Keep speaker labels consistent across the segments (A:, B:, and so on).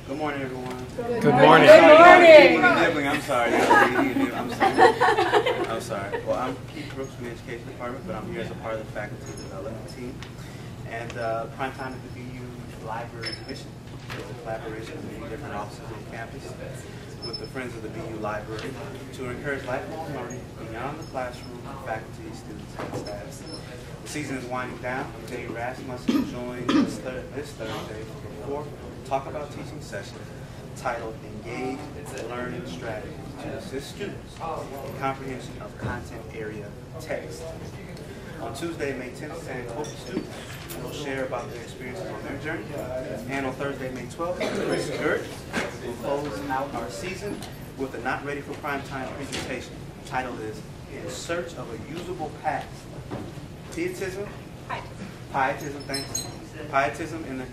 A: Good morning, everyone.
B: Good morning.
C: Good morning.
A: I'm sorry. I'm sorry. Well, I'm Keith Brooks from the Education Department, but I'm here as a part of the faculty development team. And Primetime is the BU Library Division. It's a collaboration with many different offices on campus with the Friends of the BU Library to encourage lifelong learning beyond the classroom, faculty, students, and staff. The season is winding down. Jay Rasmussen joined us this Thursday for the fourth Talk About Teaching session titled Engage Learning Strategies to Assist Students in Comprehension of Content Area Text. On Tuesday, May 10th, San Coast students will share about their experiences on their journey. And on Thursday, May 12th, Chris Gert will close out our season with a Not Ready for Primetime presentation. The title is In Search of a Usable Past. Pietism, thanks. Pietism in the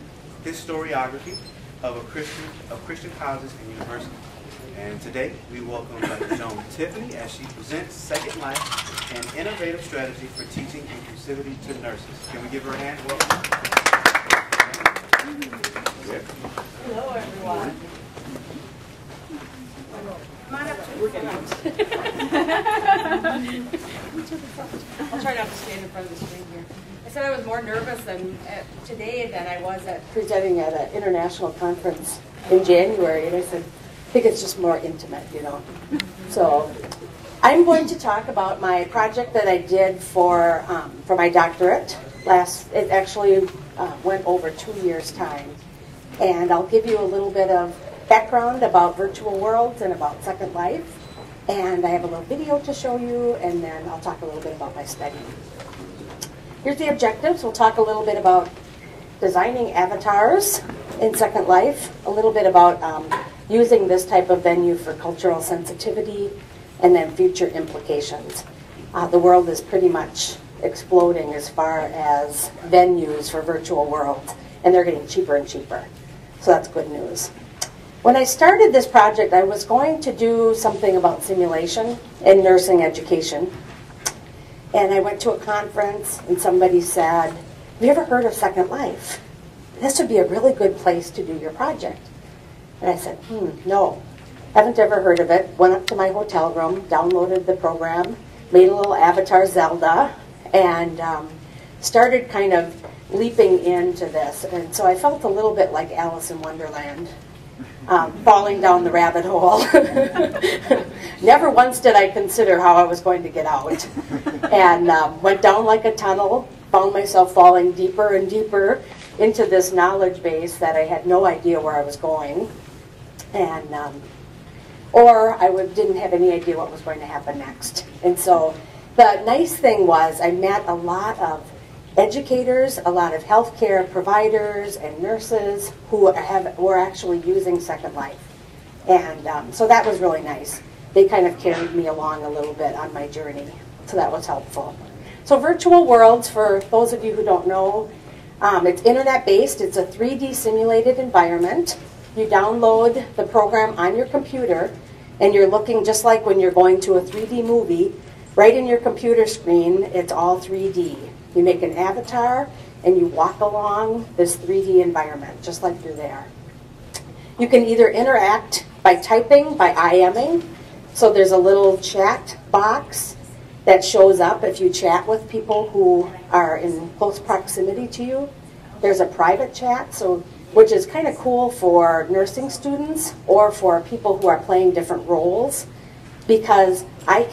A: historiography of Christian colleges and universities. And today we welcome Dr. Jone Tiffany as she presents Second Life, an innovative strategy for teaching inclusivity to nurses. Can we give her a hand? Welcome.
C: Hello, everyone. Come on up to the front. I'll try not to stand in front of the screen here. I said I was more nervous today than I was at presenting at an international conference in January, and I said, I think it's just more intimate, you know. So I'm going to talk about my project that I did for my doctorate. It actually went over 2 years' time. And I'll give you a little bit of background about virtual worlds and about Second Life. And I have a little video to show you, and then I'll talk a little bit about my study. Here's the objectives. We'll talk a little bit about designing avatars in Second Life, a little bit about using this type of venue for cultural sensitivity, and then future implications. The world is pretty much exploding as far as venues for virtual worlds, and they're getting cheaper and cheaper. So that's good news. When I started this project, I was going to do something about simulation in nursing education. And I went to a conference, and somebody said, have you ever heard of Second Life? This would be a really good place to do your project. And I said, no, haven't ever heard of it. Went up to my hotel room, downloaded the program, made a little avatar Zelda, and started kind of leaping into this. And so I felt a little bit like Alice in Wonderland, falling down the rabbit hole. Never once did I consider how I was going to get out. And went down like a tunnel, found myself falling deeper and deeper into this knowledge base that I had no idea where I was going. And or I didn't have any idea what was going to happen next. And so the nice thing was I met a lot of educators, a lot of healthcare providers and nurses who were actually using Second Life. And so that was really nice. They kind of carried me along a little bit on my journey. So that was helpful. So virtual worlds, for those of you who don't know, it's internet-based. It's a 3D simulated environment. You download the program on your computer, and you're looking just like when you're going to a 3D movie. Right in your computer screen, it's all 3D. You make an avatar, and you walk along this 3D environment, just like you're there. You can either interact by typing, by IMing. So there's a little chat box that shows up if you chat with people who are in close proximity to you. There's a private chat, which is kind of cool for nursing students or for people who are playing different roles, because I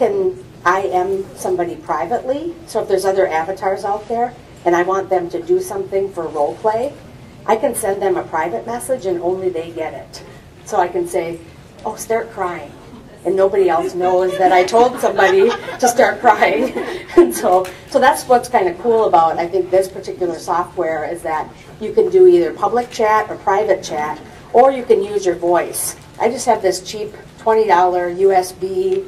C: am somebody privately. So if there's other avatars out there and I want them to do something for role play, I can send them a private message and only they get it. So I can say, oh, start crying. And nobody else knows that I told somebody to start crying. And so that's what's kind of cool about, I think, this particular software, is that you can do either public chat or private chat, or you can use your voice. I just have this cheap $20 USB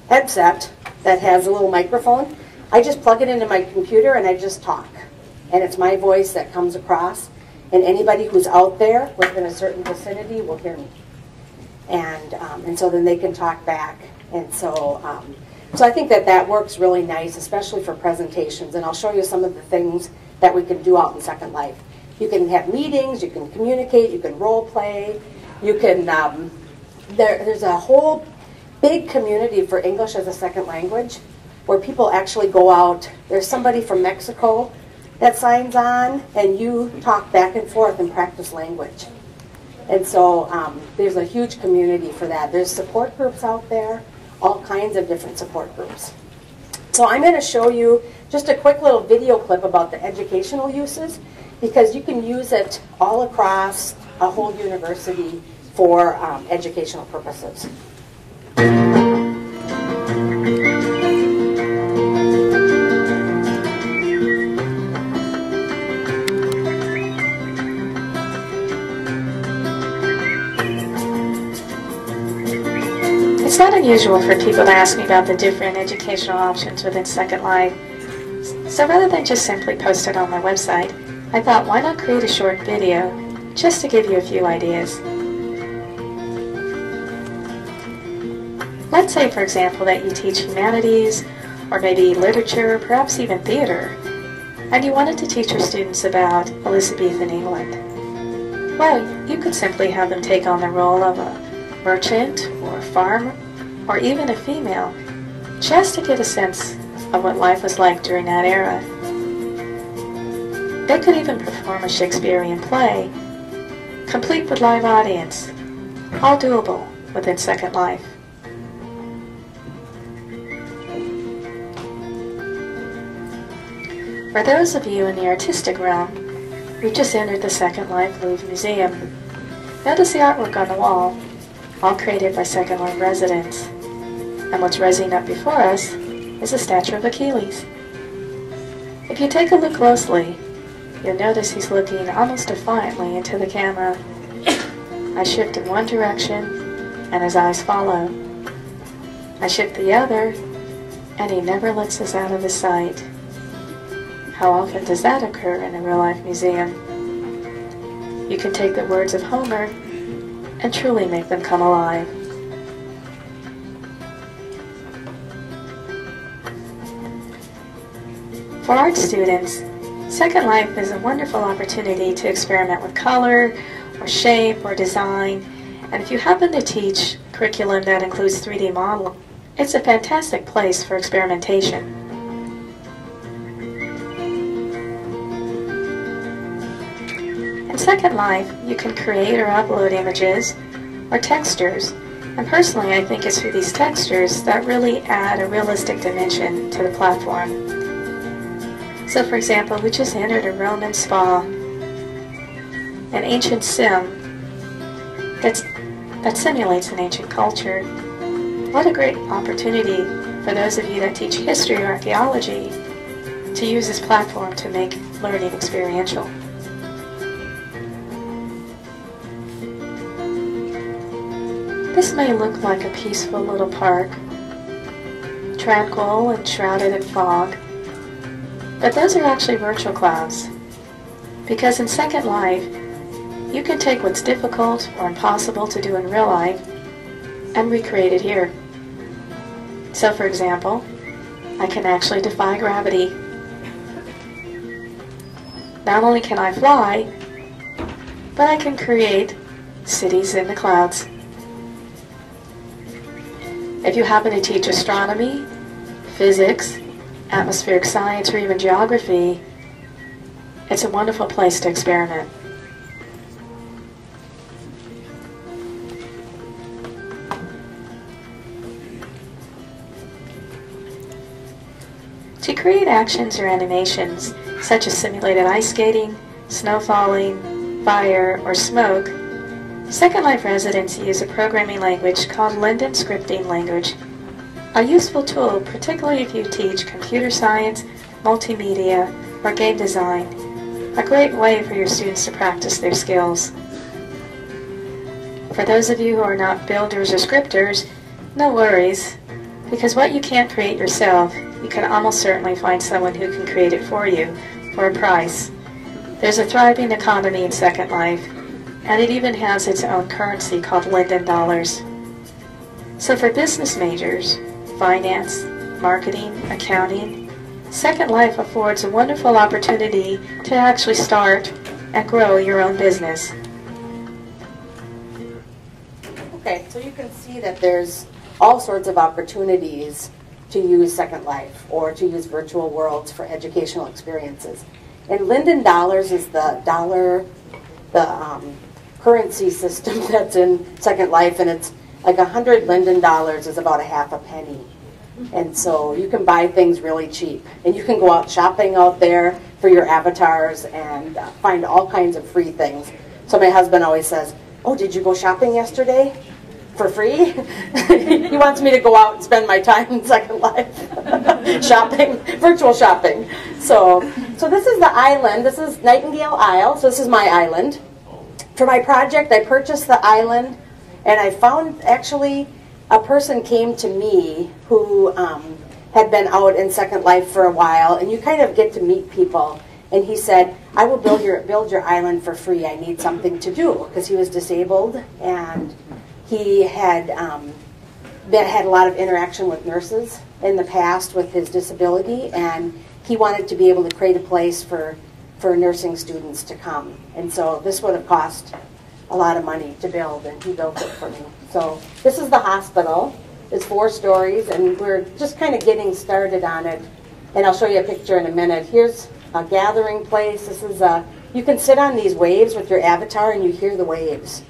C: headset that has a little microphone. I just plug it into my computer and I just talk. And it's my voice that comes across. And anybody who's out there within a certain vicinity will hear me. And so then they can talk back. And so I think that works really nice, especially for presentations. And I'll show you some of the things that we can do out in Second Life. You can have meetings, you can communicate, you can role play, you can, there's a whole big community for English as a second language where people actually go out. There's somebody from Mexico that signs on, and you talk back and forth and practice language. And so there's a huge community for that. There's support groups out there, all kinds of different support groups. So I'm going to show you just a quick little video clip about the educational uses, because you can use it all across a whole university for educational purposes.
B: It's not unusual for people to ask me about the different educational options within Second Life. So rather than just simply post it on my website, I thought, why not create a short video just to give you a few ideas. Let's say, for example, that you teach humanities, or maybe literature, perhaps even theater, and you wanted to teach your students about Elizabethan England. Well, you could simply have them take on the role of a merchant, or a farmer, or even a female, just to get a sense of what life was like during that era. They could even perform a Shakespearean play, complete with live audience, all doable within Second Life. For those of you in the artistic realm, we've just entered the Second Life Louvre Museum. Notice the artwork on the wall, all created by Second Life residents. And what's rising up before us is a statue of Achilles. If you take a look closely, you'll notice he's looking almost defiantly into the camera. I shift in one direction, and his eyes follow. I shift the other, and he never lets us out of his sight. How often does that occur in a real-life museum? You can take the words of Homer and truly make them come alive. For art students, Second Life is a wonderful opportunity to experiment with color, or shape, or design, and if you happen to teach curriculum that includes 3D modeling, it's a fantastic place for experimentation. In Second Life, you can create or upload images or textures, and personally I think it's through these textures that really add a realistic dimension to the platform. So for example, we just entered a Roman spa, an ancient sim that simulates an ancient culture. What a great opportunity for those of you that teach history or archaeology to use this platform to make learning experiential. This may look like a peaceful little park, tranquil and shrouded in fog, but those are actually virtual clouds, because in Second Life, you can take what's difficult or impossible to do in real life and recreate it here. So for example, I can actually defy gravity. Not only can I fly, but I can create cities in the clouds. If you happen to teach astronomy, physics, atmospheric science, or even geography, it's a wonderful place to experiment. To create actions or animations, such as simulated ice skating, snow falling, fire, or smoke, Second Life residents use a programming language called Linden Scripting Language, a useful tool particularly if you teach computer science, multimedia, or game design, a great way for your students to practice their skills. For those of you who are not builders or scripters, no worries, because what you can't create yourself, you can almost certainly find someone who can create it for you for a price. There's a thriving economy in Second Life, and it even has its own currency called Linden dollars. So for business majors, finance, marketing, accounting, Second Life affords a wonderful opportunity to actually start and grow your own business.
C: Okay, so you can see that there's all sorts of opportunities to use Second Life or to use virtual worlds for educational experiences. And Linden Dollars is the currency system that's in Second Life, and it's like 100 Linden Dollars is about a half a penny. And so you can buy things really cheap. And you can go out shopping out there for your avatars and find all kinds of free things. So my husband always says, "Oh, did you go shopping yesterday? For free?" He wants me to go out and spend my time in Second Life shopping, virtual shopping. So this is the island. This is Nightingale Isle. So this is my island. For my project, I purchased the island, and I found actually a person came to me who had been out in Second Life for a while, and you kind of get to meet people. And he said, "I will build your island for free. I need something to do," because he was disabled and he had had a lot of interaction with nurses in the past with his disability, and he wanted to be able to create a place for nursing students to come. And so this would have cost a lot of money to build, and he built it for me. So this is the hospital. It's 4 stories, and we're just kind of getting started on it. And I'll show you a picture in a minute. Here's a gathering place. This is you can sit on these waves with your avatar, and you hear the waves.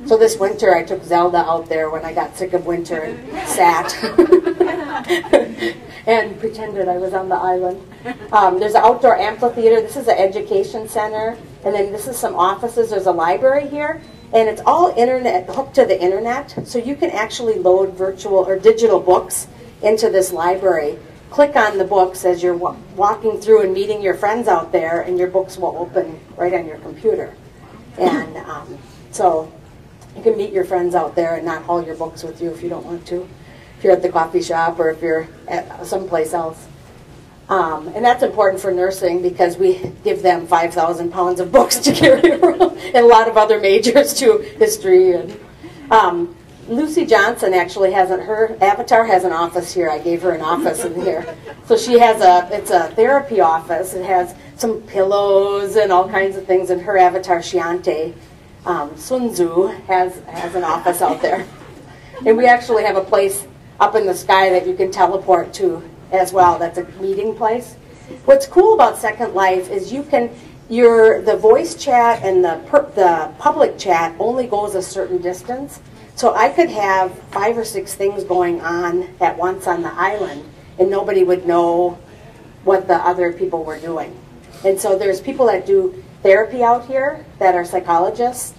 C: So this winter, I took Zelda out there when I got sick of winter and sat and pretended I was on the island. There's an outdoor amphitheater. This is an education center. And then this is some offices. There's a library here. And it's all internet, hooked to the internet. So you can actually load virtual or digital books into this library. Click on the books as you're walking through and meeting your friends out there, and your books will open right on your computer. And so you can meet your friends out there and not haul your books with you if you don't want to, if you're at the coffee shop or if you're at someplace else. And that's important for nursing because we give them 5,000 pounds of books to carry around, and a lot of other majors too, history. And Lucy Johnson actually her avatar has an office here. I gave her an office in here. So she has it's a therapy office. It has some pillows and all kinds of things, and her avatar, Shiante, Sun Tzu, has an office out there. And we actually have a place up in the sky that you can teleport to as well. That's a meeting place. What's cool about Second Life is the voice chat and the public chat only goes a certain distance. So I could have 5 or 6 things going on at once on the island, and nobody would know what the other people were doing. And so there's people that do therapy out here that are psychologists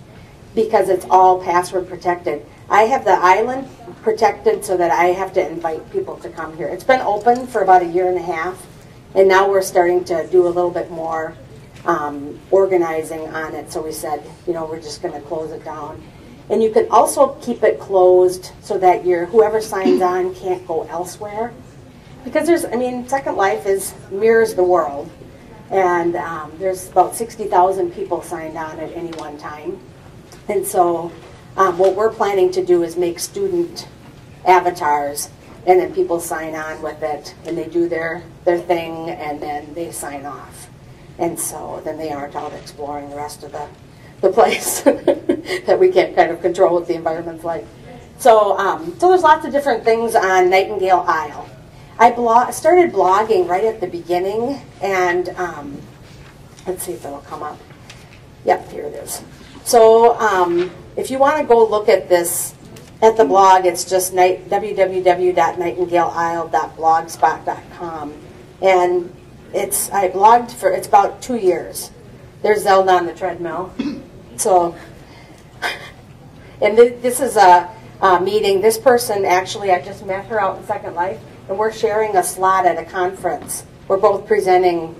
C: because it's all password protected. I have the island protected so that I have to invite people to come here. It's been open for about 1.5 years, and now we're starting to do a little bit more organizing on it. So we said, we're just going to close it down. And you can also keep it closed so that whoever signs on can't go elsewhere. Because Second Life mirrors the world. And there's about 60,000 people signed on at any one time. And so what we're planning to do is make student avatars, and then people sign on with it, and they do their thing, and then they sign off. And so then they aren't out exploring the rest of the place that we can't kind of control what the environment's like. So there's lots of different things on Nightingale Isle. I started blogging right at the beginning, and let's see if it'll come up. Yep, here it is. So if you want to go look at this at the blog, it's just www.nightingaleisle.blogspot.com, and I blogged for it's about 2 years. There's Zelda on the treadmill. So, and this is a meeting. This person actually, I just met her out in Second Life, and we're sharing a slot at a conference. We're both presenting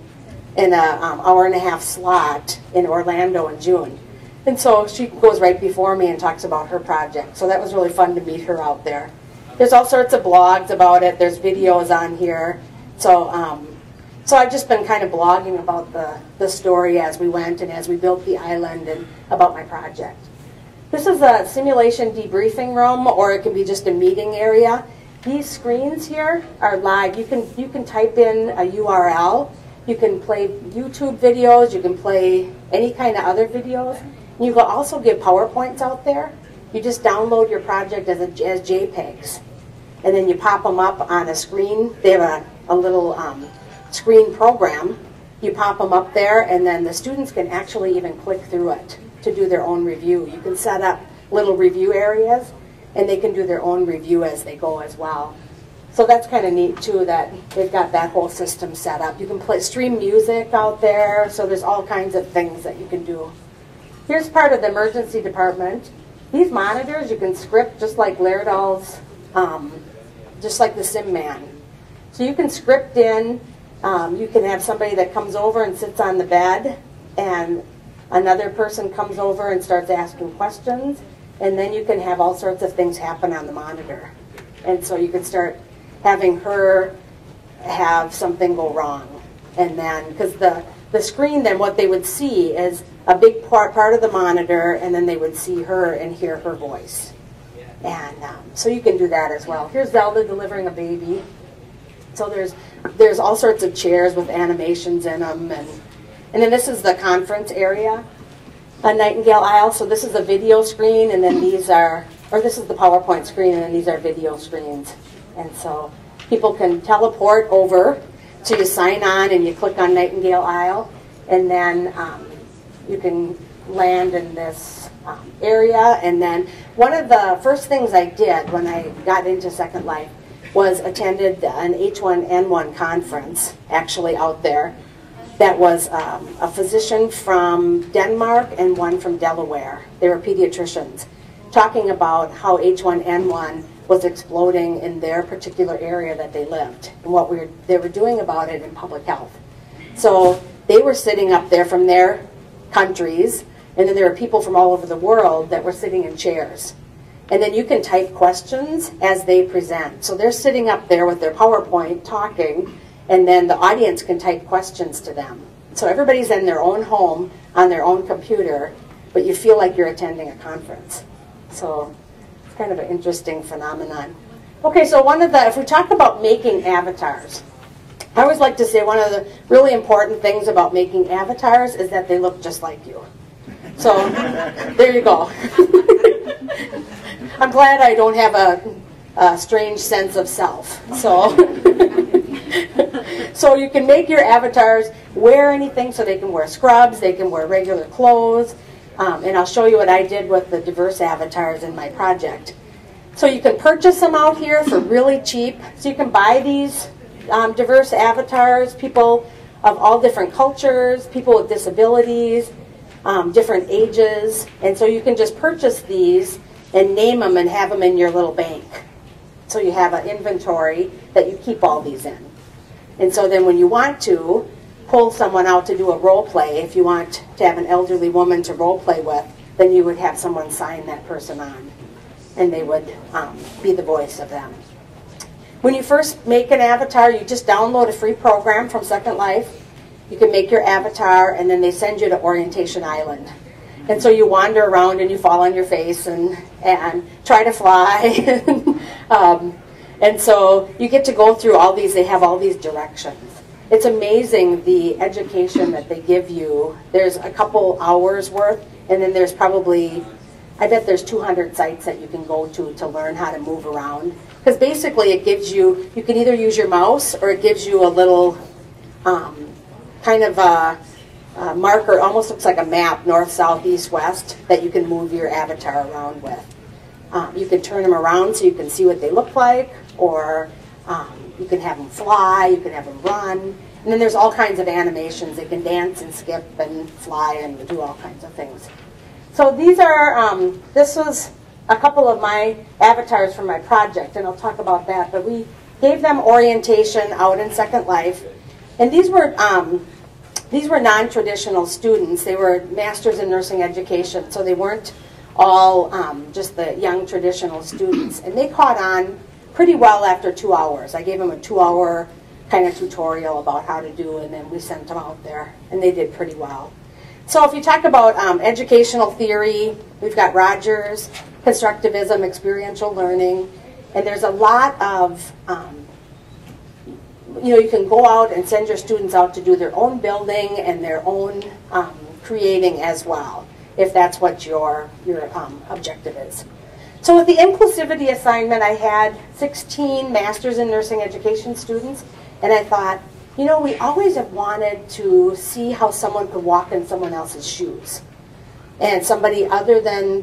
C: in an 1.5-hour slot in Orlando in June. And so she goes right before me and talks about her project. So that was really fun to meet her out there. There's all sorts of blogs about it. There's videos on here. So I've just been kind of blogging about the story as we went and as we built the island and about my project. This is a simulation debriefing room, or it can be just a meeting area. These screens here are live. You can type in a URL, You can play YouTube videos. You can play any kind of other videos. And you can also give PowerPoints out there. You just download your project as JPEGs. And then you pop them up on a screen. They have a little screen program. You pop them up there, and then the students can actually even click through it to do their own review. You can set up little review areas, and they can do their own review as they go as well. So that's kind of neat too, that they've got that whole system set up. You can stream music out there, so there's all kinds of things that you can do. Here's part of the emergency department. These monitors you can script just like Lairdal's, just like the Sim Man. So you can script in, you can have somebody that comes over and sits on the bed, and another person comes over and starts asking questions, and then you can have all sorts of things happen on the monitor. And so you can start having her have something go wrong. And then, because the screen, then what they would see is a big part of the monitor, and then they would see her and hear her voice. And so you can do that as well. Here's Zelda delivering a baby. So there's all sorts of chairs with animations in them. And then this is the conference area, a Nightingale Isle. So this is a video screen, and then these are, or this is the PowerPoint screen, and then these are video screens. And so people can teleport over. So you sign on and you click on Nightingale Isle, and then you can land in this area. And then one of the first things I did when I got into Second Life was attended an H1N1 conference, actually out there, that was a physician from Denmark and one from Delaware. They were pediatricians, talking about how H1N1 was exploding in their particular area that they lived, and what they were doing about it in public health. So they were sitting up there from their countries, and then there were people from all over the world that were sitting in chairs. And then you can type questions as they present. So they're sitting up there with their PowerPoint talking, and then the audience can type questions to them. So everybody's in their own home on their own computer, but you feel like you're attending a conference. So it's kind of an interesting phenomenon. Okay, so if we talk about making avatars, I always like to say one of the really important things about making avatars is that they look just like you. So there you go. I'm glad I don't have a strange sense of self. So, so you can make your avatars wear anything, so they can wear scrubs, they can wear regular clothes, and I'll show you what I did with the diverse avatars in my project. So you can purchase them out here for really cheap. So you can buy these diverse avatars, people of all different cultures, people with disabilities, different ages, and so you can just purchase these and name them and have them in your little bank. So you have an inventory that you keep all these in. And so then when you want to pull someone out to do a role play, if you want to have an elderly woman to role play with, then you would have someone sign that person on, and they would be the voice of them. When you first make an avatar, you just download a free program from Second Life. You can make your avatar, and then they send you to Orientation Island. And so you wander around and you fall on your face and try to fly. And so you get to go through all these, they have all these directions. It's amazing the education that they give you. There's a couple hours worth, and then there's probably, I bet there's 200 sites that you can go to learn how to move around. Because basically it gives you, you can either use your mouse, or it gives you a little kind of a marker, almost looks like a map, north, south, east, west, that you can move your avatar around with. You can turn them around so you can see what they look like, or you can have them fly, you can have them run, and then there's all kinds of animations. They can dance and skip and fly and do all kinds of things. So these are, this was a couple of my avatars from my project, and I'll talk about that, but we gave them orientation out in Second Life, and these were non-traditional students. They were masters in nursing education, so they weren't all just the young traditional students. And they caught on pretty well after 2 hours. I gave them a 2-hour kind of tutorial about how to do, and then we sent them out there, and they did pretty well. So if you talk about educational theory, we've got Rogers, Constructivism, experiential learning, and there's a lot of you can go out and send your students out to do their own building and their own creating as well, if that's what your objective is. So with the Inclusivity Assignment, I had 16 Masters in Nursing Education students, and I thought, we always have wanted to see how someone could walk in someone else's shoes, and somebody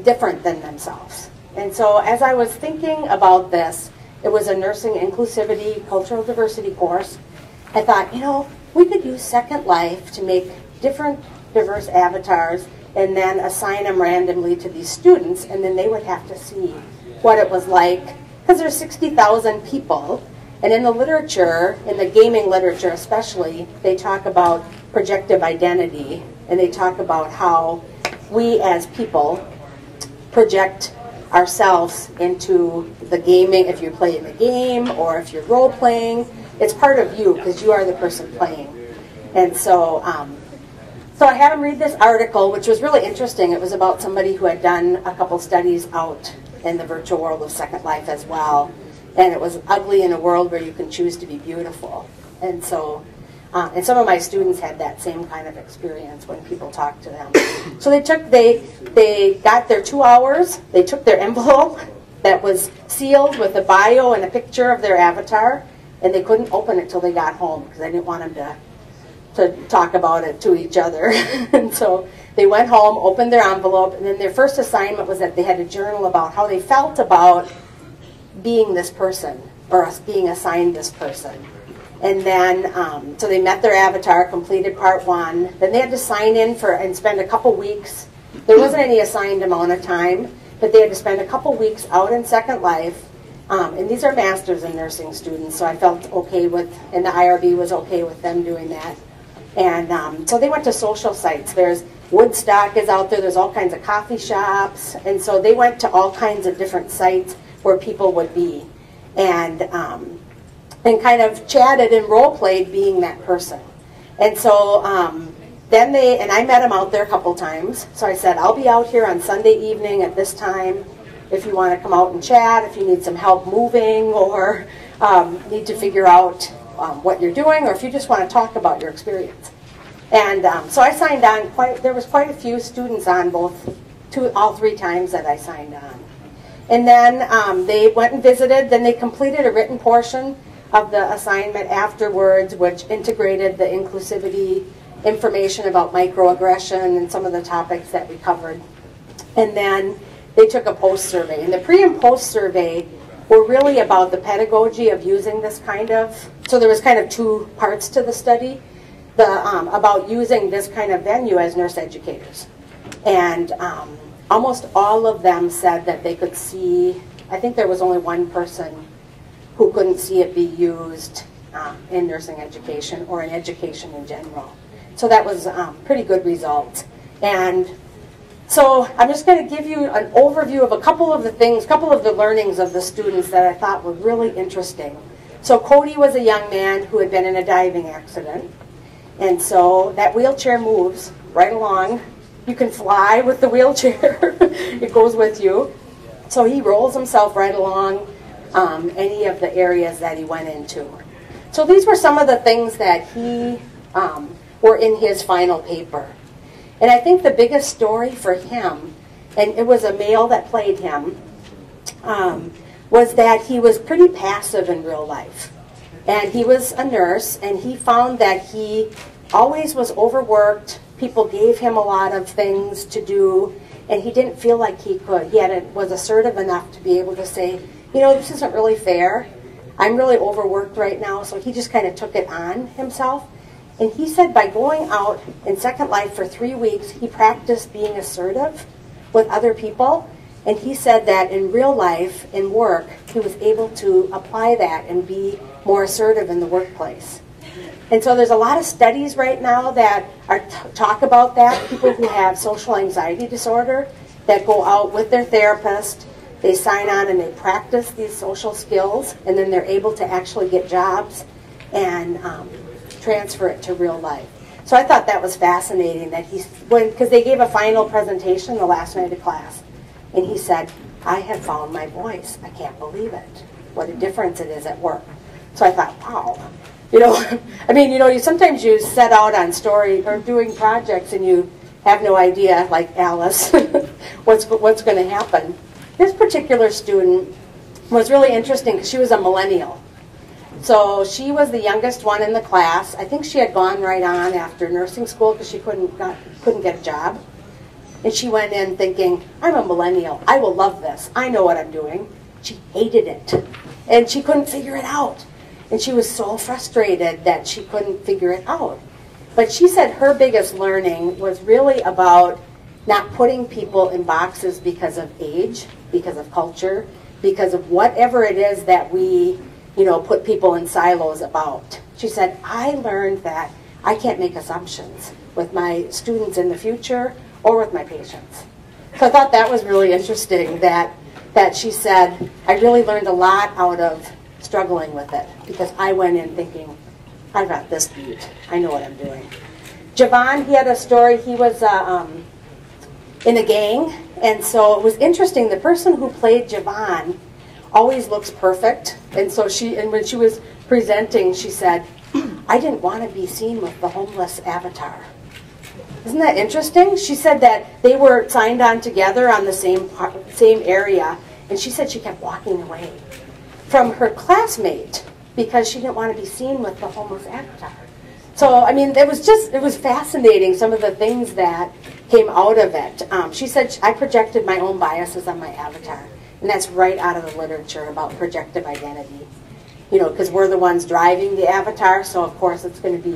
C: different than themselves. And so as I was thinking about this, it was a nursing inclusivity, cultural diversity course. I thought, we could use Second Life to make different diverse avatars and then assign them randomly to these students, and then they would have to see what it was like, because there's 60,000 people, and in the literature, in the gaming literature especially, they talk about projective identity, and they talk about how we as people project ourselves into the gaming. If you're playing the game or if you're role playing, it's part of you because you are the person playing. And so so I had him read this article, which was really interesting. It was about somebody who had done a couple studies out in the virtual world of Second Life as well. And it was ugly in a world where you can choose to be beautiful. And so, and some of my students had that same kind of experience when people talked to them. So they got their 2 hours, they took their envelope that was sealed with a bio and a picture of their avatar, and they couldn't open it till they got home because I didn't want them to talk about it to each other. And so they went home, opened their envelope, and then their first assignment was that they had to journal about how they felt about being this person, or us being assigned this person. And then, so they met their avatar, completed part 1. Then they had to sign in and spend a couple weeks. There wasn't any assigned amount of time, but they had to spend a couple weeks out in Second Life. And these are Masters in Nursing students, so I felt okay with, and the IRB was okay with them doing that. And so they went to social sites. There's Woodstock is out there. There's all kinds of coffee shops. And so they went to all kinds of different sites where people would be. And kind of chatted and role-played being that person. And so then I met him out there a couple times. So I said, I'll be out here on Sunday evening at this time if you want to come out and chat, if you need some help moving or need to figure out what you're doing, or if you just want to talk about your experience. And so I signed on, there was quite a few students on all 3 times that I signed on. And then they went and visited, then they completed a written portion of the assignment afterwards, which integrated the inclusivity information about microaggression and some of the topics that we covered. And then they took a post-survey. And the pre- and post-survey were really about the pedagogy of using this kind of, so there was kind of 2 parts to the study, about using this kind of venue as nurse educators. And almost all of them said that they could see, I think there was only one person who couldn't see it be used in nursing education or in education in general. So that was pretty good results. And so I'm just going to give you an overview of a couple of the things, couple of the learnings of the students that I thought were really interesting. So Cody was a young man who had been in a diving accident. And so that wheelchair moves right along. You can fly with the wheelchair. It goes with you. So he rolls himself right along any of the areas that he went into. So these were some of the things that he were in his final paper. And I think the biggest story for him, and it was a male that played him, was that he was pretty passive in real life. And he was a nurse, and he found that he always was overworked. People gave him a lot of things to do, and he didn't feel like he could. Was assertive enough to be able to say, this isn't really fair. I'm really overworked right now. So he just kind of took it on himself. And he said by going out in Second Life for 3 weeks, he practiced being assertive with other people. And he said that in real life, in work, he was able to apply that and be more assertive in the workplace. And so there's a lot of studies right now that talk about that. People who have social anxiety disorder that go out with their therapist, they sign on and they practice these social skills, and then they're able to actually get jobs and transfer it to real life. So I thought that was fascinating that because they gave a final presentation the last night of class, and he said, I have found my voice. I can't believe it. What a difference it is at work. So I thought, wow. I mean, sometimes you set out on story or doing projects and you have no idea, like Alice, what's going to happen. This particular student was really interesting because she was a millennial. So she was the youngest one in the class. I think she had gone right on after nursing school because she couldn't get a job. And she went in thinking, I'm a millennial. I will love this. I know what I'm doing. She hated it. And she couldn't figure it out. And she was so frustrated that she couldn't figure it out. But she said her biggest learning was really about not putting people in boxes because of age, because of culture, because of whatever it is that we, put people in silos about. She said, I learned that I can't make assumptions with my students in the future or with my patients. So I thought that was really interesting that she said, I really learned a lot out of struggling with it because I went in thinking, I've got this beat. I know what I'm doing. Javon, he had a story. He was in a gang, and so it was interesting. The person who played Javon always looks perfect, and so when she was presenting, she said, I didn't want to be seen with the homeless avatar. Isn't that interesting? She said that they were signed on together on the same area, and she said she kept walking away from her classmate because she didn't want to be seen with the homeless avatar. So, I mean, it was fascinating, some of the things that came out of it. She said, I projected my own biases on my avatar, and that's right out of the literature about projective identity. Because we're the ones driving the avatar, so of course there's going to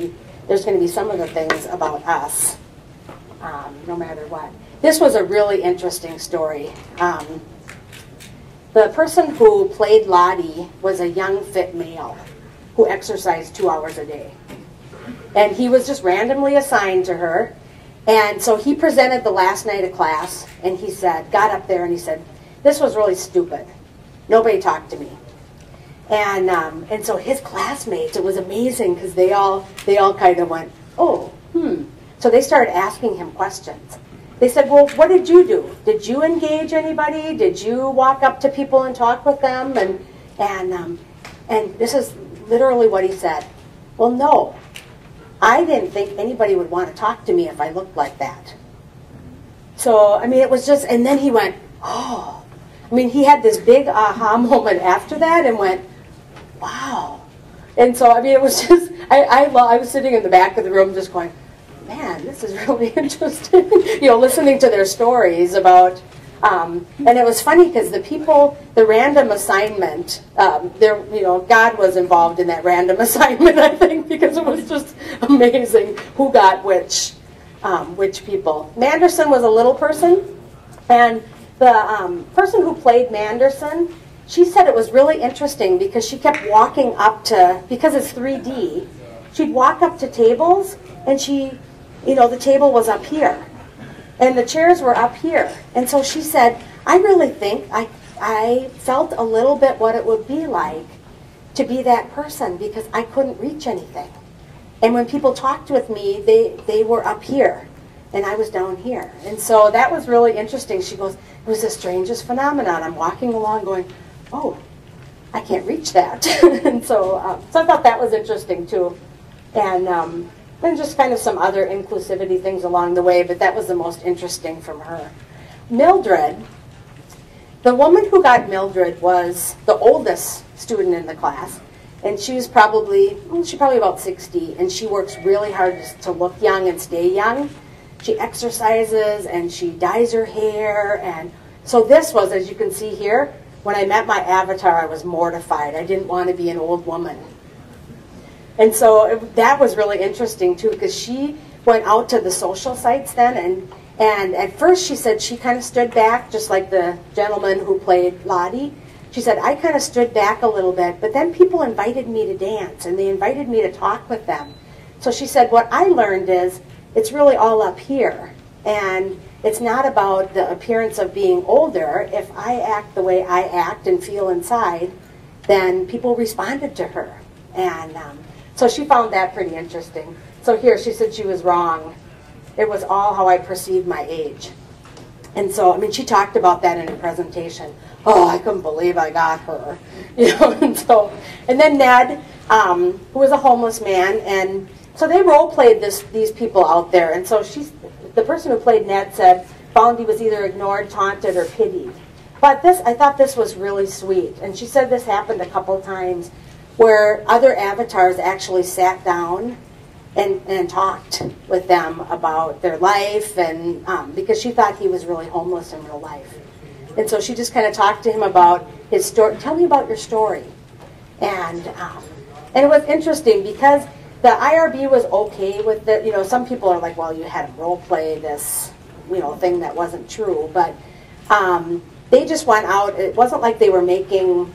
C: be some of the things about us. No matter what. This was a really interesting story. The person who played Lodi was a young, fit male who exercised 2 hours a day. And he was just randomly assigned to her. And so he presented the last night of class, and he got up there and he said, this was really stupid. Nobody talked to me. And so his classmates, it was amazing because they all kind of went, So they started asking him questions. They said, well, what did you do? Did you engage anybody? Did you walk up to people and talk with them? And this is literally what he said. Well, no. I didn't think anybody would want to talk to me if I looked like that. So, I mean, it was just, and then he went, oh. I mean, he had this big aha moment after that and went, wow. And so, I mean, it was just, I was sitting in the back of the room just going, man, this is really interesting. Listening to their stories about, and it was funny because the random assignment, God was involved in that random assignment, I think, because it was just amazing who got which people. Manderson was a little person, and the person who played Manderson, she said it was really interesting because she kept walking up to, because it's 3D, she'd walk up to tables, and the table was up here, and the chairs were up here. And so she said, I really think I felt a little bit what it would be like to be that person because I couldn't reach anything. And when people talked with me, they were up here, and I was down here. And so that was really interesting. She goes, it was the strangest phenomenon. I'm walking along going, oh, I can't reach that. And so I thought that was interesting too. And just kind of some other inclusivity things along the way, but that was the most interesting from her. Mildred, the woman who got Mildred was the oldest student in the class, and she's probably about 60, and she works really hard to look young and stay young. She exercises, and she dyes her hair, and so this was, as you can see here, when I met my avatar, I was mortified. I didn't want to be an old woman. And so that was really interesting too, because she went out to the social sites then, and at first she said she kind of stood back, just like the gentleman who played Lodi. She said, I kind of stood back a little bit, but then people invited me to dance, and they invited me to talk with them. So she said, what I learned is, it's really all up here, and it's not about the appearance of being older. If I act the way I act and feel inside, then people responded to her. And so she found that pretty interesting. So here, she said she was wrong. It was all how I perceived my age. And so, I mean, she talked about that in a presentation. Oh, I couldn't believe I got her. And then Ned, who was a homeless man, and so they role played these people out there. And so the person who played Ned said Boundy was either ignored, taunted, or pitied. But I thought this was really sweet. And she said this happened a couple times where other avatars actually sat down and talked with them about their life, and because she thought he was really homeless in real life. And so she just kind of talked to him about his story. Tell me about your story. And it was interesting because the IRB was okay with it. You know, some people are like, well, you had to role play this, you know, thing that wasn't true. But they just went out. It wasn't like they were making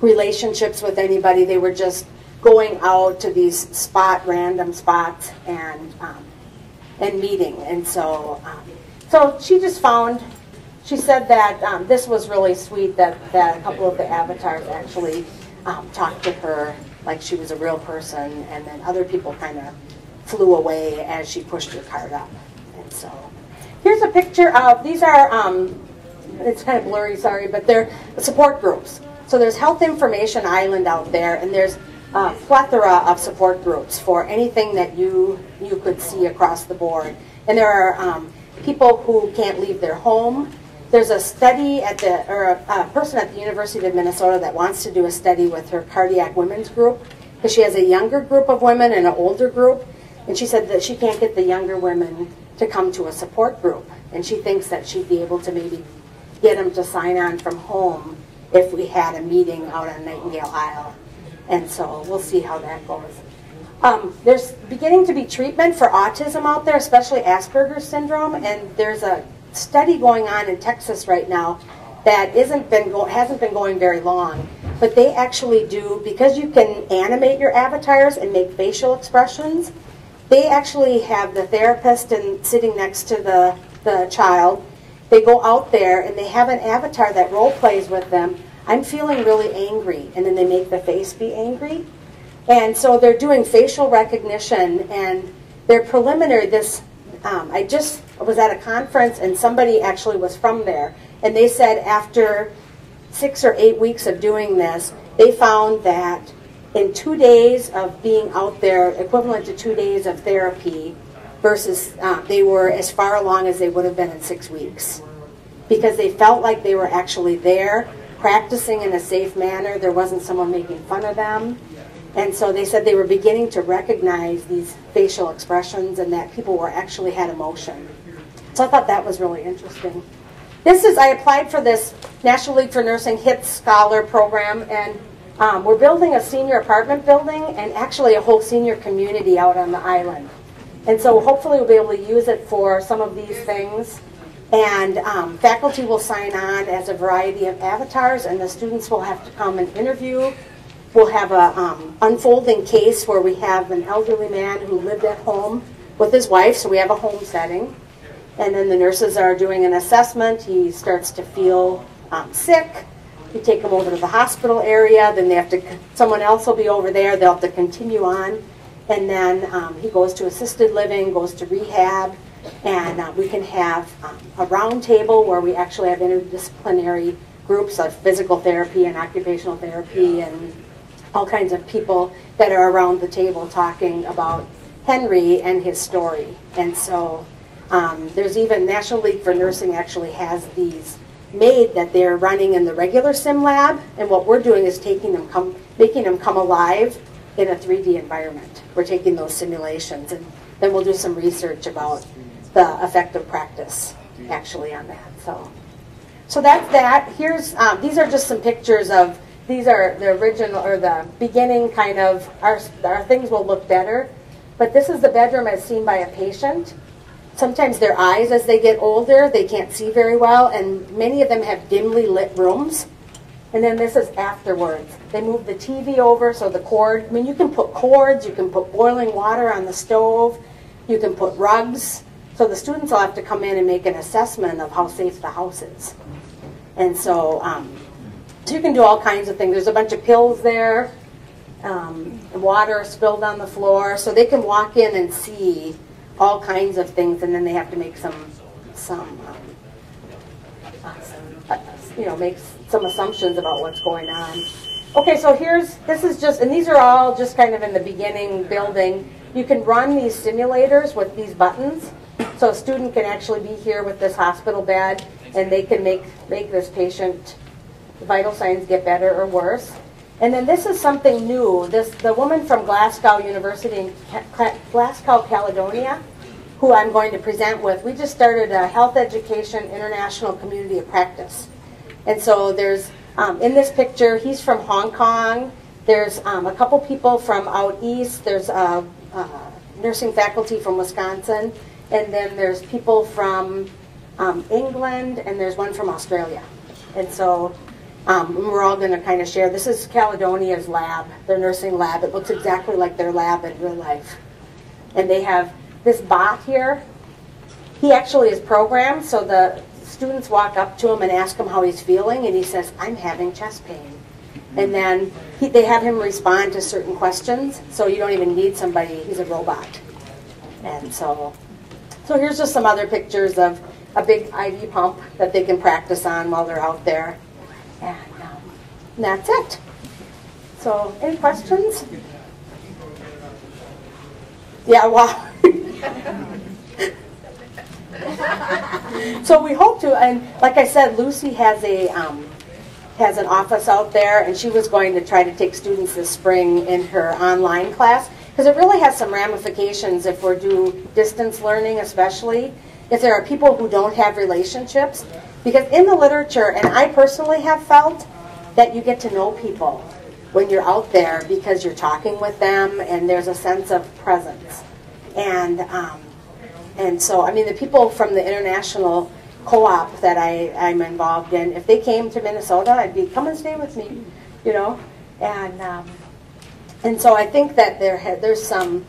C: relationships with anybody. They were just going out to these random spots and meeting. And so she just found, she said that this was really sweet that a couple of the avatars actually talked to her like she was a real person, and then other people kind of flew away as she pushed her cart up. And so here's a picture of, these are, it's kind of blurry, sorry, but they're support groups. So there's Health Information Island out there, and there's a plethora of support groups for anything that you could see across the board. And there are people who can't leave their home. There's a study a person at the University of Minnesota that wants to do a study with her cardiac women's group, because she has a younger group of women and an older group, and she said that she can't get the younger women to come to a support group, and she thinks that she'd be able to maybe get them to sign on from home if we had a meeting out on Nightingale Isle. And so we'll see how that goes. There's beginning to be treatment for autism out there, especially Asperger's syndrome, and there's a study going on in Texas right now that hasn't been going very long, but they actually do, because you can animate your avatars and make facial expressions, they actually have the therapist sitting next to the child. They go out there and they have an avatar that role plays with them. I'm feeling really angry, and then they make the face be angry. And so they're doing facial recognition, and they're preliminary. I just was at a conference, and somebody actually was from there, and they said after 6 or 8 weeks of doing this, they found that in 2 days of being out there, equivalent to 2 days of therapy, versus they were as far along as they would have been in 6 weeks, because they felt like they were actually there, practicing in a safe manner. There wasn't someone making fun of them. And so they said they were beginning to recognize these facial expressions and that people actually had emotion. So I thought that was really interesting. I applied for this National League for Nursing HITS Scholar program, and we're building a senior apartment building and actually a whole senior community out on the island. And so hopefully we'll be able to use it for some of these things. And faculty will sign on as a variety of avatars, and the students will have to come and interview. We'll have a unfolding case where we have an elderly man who lived at home with his wife, so we have a home setting. And then the nurses are doing an assessment. He starts to feel sick. We take him over to the hospital area. Then someone else will be over there. They'll have to continue on. And then he goes to assisted living, goes to rehab. And we can have a round table where we actually have interdisciplinary groups of physical therapy and occupational therapy and all kinds of people that are around the table talking about Henry and his story. And so there's even National League for Nursing actually has these made that they're running in the regular sim lab, and what we're doing is making them come alive in a 3D environment. We're taking those simulations, and then we'll do some research about the effective practice actually on that. So that's that. Here's these are just some pictures of, these are the original or the beginning kind of, our things will look better. But this is the bedroom as seen by a patient. Sometimes their eyes, as they get older, they can't see very well, and many of them have dimly lit rooms. And then this is afterwards. They move the TV over, so the cord, I mean, you can put cords, you can put boiling water on the stove, you can put rugs. So the students will have to come in and make an assessment of how safe the house is. And so, so you can do all kinds of things. There's a bunch of pills there, water spilled on the floor, so they can walk in and see all kinds of things, and then they have to make make some assumptions about what's going on. Okay, so this is just, and these are all just kind of in the beginning building. You can run these simulators with these buttons. So a student can actually be here with this hospital bed, and they can make this patient vital signs get better or worse. And then this is something new. The woman from Glasgow University in Glasgow, Caledonia, who I'm going to present with, we just started a health education international community of practice. And so there's, in this picture, he's from Hong Kong. There's a couple people from out east. There's nursing faculty from Wisconsin. And then there's people from England, and there's one from Australia. And so we're all going to kind of share. This is Caledonia's lab, their nursing lab. It looks exactly like their lab in real life. And they have this bot here. He actually is programmed, so the students walk up to him and ask him how he's feeling, and he says, I'm having chest pain. And then they have him respond to certain questions, so you don't even need somebody. He's a robot. And so here's just some other pictures of a big IV pump that they can practice on while they're out there. And that's it. So, any questions? Yeah, wow. So we hope to, and like I said, Lucy has an office out there, and she was going to try to take students this spring in her online class, because it really has some ramifications if we're doing distance learning, especially if there are people who don't have relationships. Because in the literature, and I personally have felt, that you get to know people when you're out there because you're talking with them and there's a sense of presence. And so, I mean, the people from the international co-op that I'm involved in, if they came to Minnesota, I'd be, come and stay with me, you know. And so I think that there's some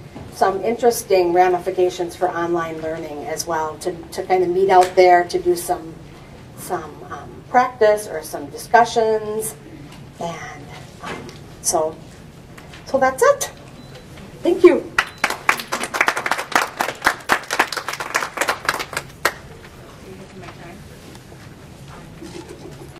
C: interesting ramifications for online learning as well, to kind of meet out there, to do some practice or some discussions, and so that's it. Thank you.